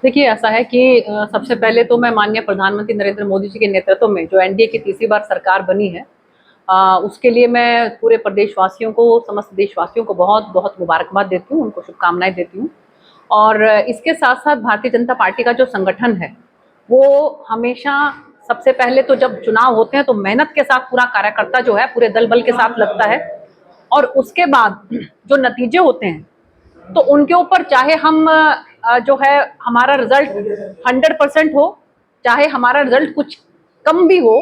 देखिए, ऐसा है कि सबसे पहले तो मैं माननीय प्रधानमंत्री नरेंद्र मोदी जी के नेतृत्व में जो एनडीए की तीसरी बार सरकार बनी है, उसके लिए मैं पूरे प्रदेशवासियों को, समस्त देशवासियों को बहुत-बहुत मुबारकबाद देती हूँ, उनको शुभकामनाएँ देती हूँ। और इसके साथ-साथ भारतीय जनता पार्टी का जो संगठन है, वो हमेशा सबसे पहले तो जब चुनाव होते हैं तो मेहनत के साथ पूरा कार्यकर्ता जो है पूरे दल-बल के साथ लगता है और उसके बाद जो नतीजे होते हैं तो उनके ऊपर चाहे हम जो है हमारा रिजल्ट 100% हो, चाहे हमारा रिजल्ट कुछ कम भी हो,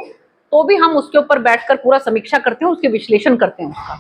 तो भी हम उसके ऊपर बैठकर पूरा समीक्षा करते हैं, उसके विश्लेषण करते हैं उसका।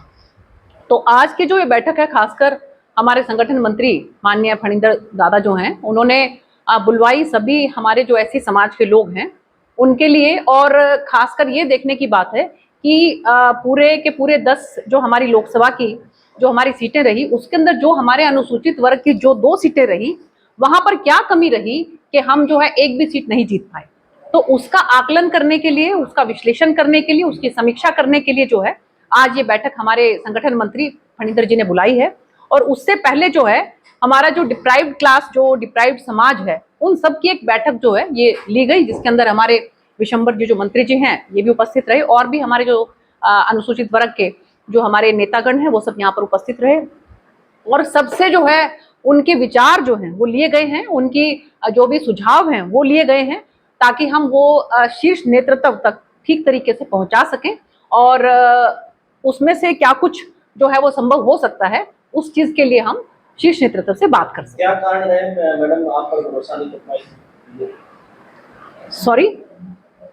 तो आज की जो ये बैठक है, खासकर हमारे संगठन मंत्री माननीय फणींदर दादा जो हैं, उन्होंने बुलवाई सभी हमारे जो एससी समाज के लोग हैं उनके लिए, और खासकर ये देखने की बात है कि पूरे के पूरे 10 जो हमारी लोकसभा की जो हमारी सीटें रही, उसके अंदर जो हमारे अनुसूचित वर्ग की जो 2 सीटें रही, वहां पर क्या कमी रही कि हम जो है एक भी सीट नहीं जीत पाए। तो उसका आकलन करने के लिए, उसका विश्लेषण करने के लिए, उसकी समीक्षा करने के लिए जो है आज ये बैठक हमारे संगठन मंत्री फणींदर जी ने बुलाई है। और उससे पहले जो है हमारा जो डिप्राइव्ड क्लास, जो डिप्राइव्ड समाज है, उन सब की एक बैठक जो है ये ली गई, जिसके अंदर हमारे विशंबर जी जो मंत्री जी हैं ये भी उपस्थित रहे, और भी हमारे जो अनुसूचित वर्ग के जो हमारे नेतागण हैं वो सब यहाँ पर उपस्थित रहे। और सबसे जो है उनके विचार जो हैं वो लिए गए हैं, उनकी जो भी सुझाव हैं वो लिए गए हैं, ताकि हम वो शीर्ष नेतृत्व तक ठीक तरीके से पहुंचा सकें। और उसमें से क्या कुछ जो है वो संभव हो सकता है, उस चीज के लिए हम शीर्ष नेतृत्व से बात कर सकते क्या कारण है मैडम आप पर भरोसा नहीं कर पाई? सॉरी,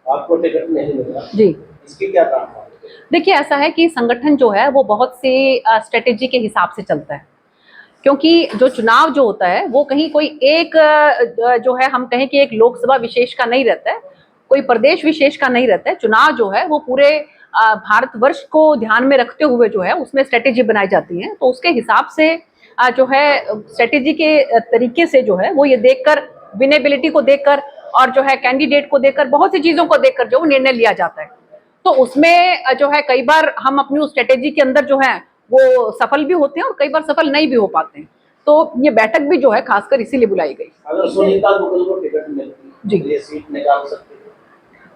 आपको टिकट नहीं मिला जी। इसके क्या कारण है? देखिए, ऐसा है कि संगठन जो है वो बहुत से स्ट्रेटेजी के हिसाब से चलता है, क्योंकि जो चुनाव जो होता है वो कहीं कोई एक जो है हम कहें कि एक लोकसभा विशेष का नहीं रहता है, कोई प्रदेश विशेष का नहीं रहता है। चुनाव जो है वो पूरे भारतवर्ष को ध्यान में रखते हुए जो है उसमें स्ट्रेटेजी बनाई जाती है। तो उसके हिसाब से जो है स्ट्रेटेजी के तरीके से जो है वो ये देखकर, विनेबिलिटी को देखकर और जो है कैंडिडेट को देखकर, बहुत सी चीजों को देखकर जो निर्णय लिया जाता है। तो उसमें जो है कई बार हम अपनी उस स्ट्रेटेजी के अंदर जो है वो सफल भी होते हैं और कई बार सफल नहीं भी हो पाते हैं। तो ये बैठक भी जो है खासकर इसीलिए बुलाई गई। अगर सुनीता दुग्गल को टिकट मिलती जी, तो ये सीट निकाल सकते थे।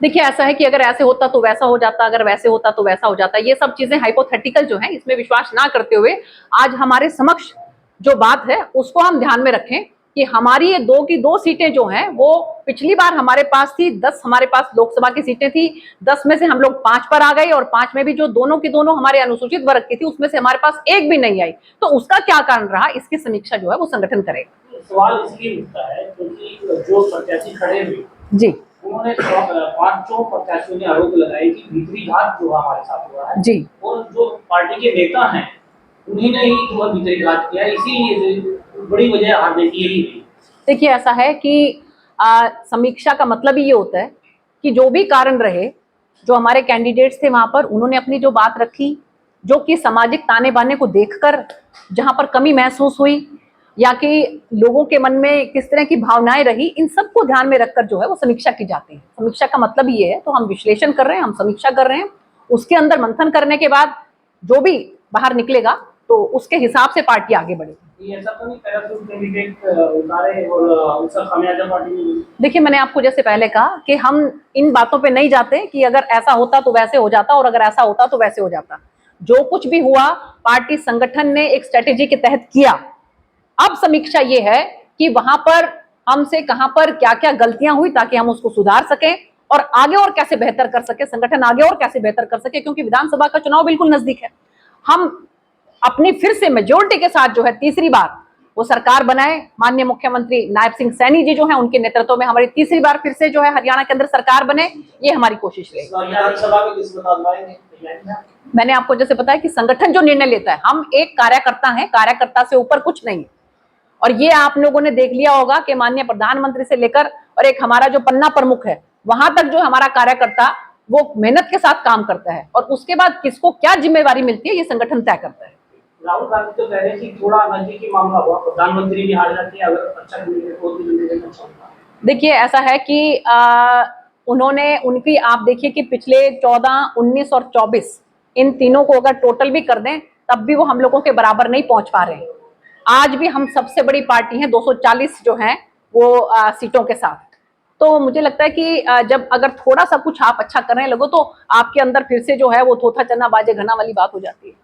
देखिए, ऐसा है कि अगर ऐसे होता तो वैसा हो जाता, अगर वैसे होता तो वैसा हो जाता। ये सब चीजें हाइपोथेटिकल जो है, इसमें विश्वास ना करते हुए आज हमारे समक्ष जो बात है उसको हम ध्यान में रखें कि हमारी ये 2 की 2 सीटें जो हैं वो पिछली बार हमारे पास थी, 10 हमारे पास लोकसभा की सीटें थी, 10 में से हम लोग 5 पर आ गए, और 5 में भी जो दोनों की दोनों हमारे अनुसूचित वर्ग की थी उसमें से हमारे पास एक भी नहीं आई। तो उसका क्या कारण रहा, इसकी समीक्षा जो है वो संगठन करेगा। सवाल इसलिए उठता है क्योंकि जो प्रत्याशी खड़े हुए जी, उन्होंने 5 प्रत्याशियों ने आरोप लगाए कि भीतरी घात जो हमारे साथ हुआ है जी, और जो पार्टी के नेता हैं उन्हीं ने ही जो है भीतरी घात किया, इसीलिए बड़ी वजह हारने की यही रही। देखिए, ऐसा है कि समीक्षा का मतलब ही ये होता है कि जो भी कारण रहे, जो हमारे कैंडिडेट्स थे वहां पर उन्होंने अपनी जो बात रखी, जो कि सामाजिक ताने बाने को देखकर जहां पर कमी महसूस हुई या कि लोगों के मन में किस तरह की भावनाएं रही, इन सबको ध्यान में रखकर जो है वो समीक्षा की जाती है। समीक्षा का मतलब ये है, तो हम विश्लेषण कर रहे हैं, हम समीक्षा कर रहे हैं, उसके अंदर मंथन करने के बाद जो भी बाहर निकलेगा तो उसके हिसाब से पार्टी आगे बढ़ेगी। ऐसा तो नहीं पैराशूट कैंडिडेट उतारे और उसका खामियाजा पार्टी ने? देखिए, मैंने आपको जैसे पहले कहा कि हम इन बातों पे नहीं जाते कि अगर ऐसा होता तो वैसे हो जाता और अगर ऐसा होता तो वैसे हो जाता। जो कुछ भी हुआ पार्टी संगठन ने एक स्ट्रेटेजी के तहत किया। अब समीक्षा ये है कि वहां पर हमसे कहां पर क्या क्या गलतियां हुई ताकि हम उसको सुधार सकें और आगे और कैसे बेहतर कर सके, संगठन आगे और कैसे बेहतर कर सके, क्योंकि विधानसभा का चुनाव बिल्कुल नजदीक है। हम अपनी फिर से मेजोरिटी के साथ जो है तीसरी बार वो सरकार बनाए। माननीय मुख्यमंत्री नायब सिंह सैनी जी जो हैं उनके नेतृत्व में हमारी तीसरी बार फिर से जो है हरियाणा के अंदर सरकार बने, ये हमारी कोशिश रही। विधानसभा में किस बता पाएंगे? मैंने आपको जैसे बताया कि संगठन जो निर्णय लेता है, हम एक कार्यकर्ता हैं, कार्यकर्ता से ऊपर कुछ नहीं। और ये आप लोगों ने देख लिया होगा कि माननीय प्रधानमंत्री से लेकर और एक हमारा जो पन्ना प्रमुख है वहां तक जो हमारा कार्यकर्ता वो मेहनत के साथ काम करता है, और उसके बाद किसको क्या जिम्मेवारी मिलती है ये संगठन तय करता है। राहुल गांधी तो कह रहे हैं कि थोड़ा नजदीकी मामला हुआ, प्रधानमंत्री भी हार जाते हैं अगर अच्छा कैंडिडेट हो तो अच्छा होगा। देखिए, ऐसा है कि उन्होंने उनकी आप देखिए कि पिछले 14, 19 और 24 इन तीनों को अगर टोटल भी कर दें तब भी वो हम लोगों के बराबर नहीं पहुंच पा रहे हैं। आज भी हम सबसे बड़ी पार्टी हैं, 240 जो हैं वो सीटों के साथ। तो मुझे लगता है कि जब अगर थोड़ा सा कुछ आप अच्छा करने लगो तो आपके अंदर फिर से जो है वो थोथा चना बाजे घना वाली बात हो जाती है।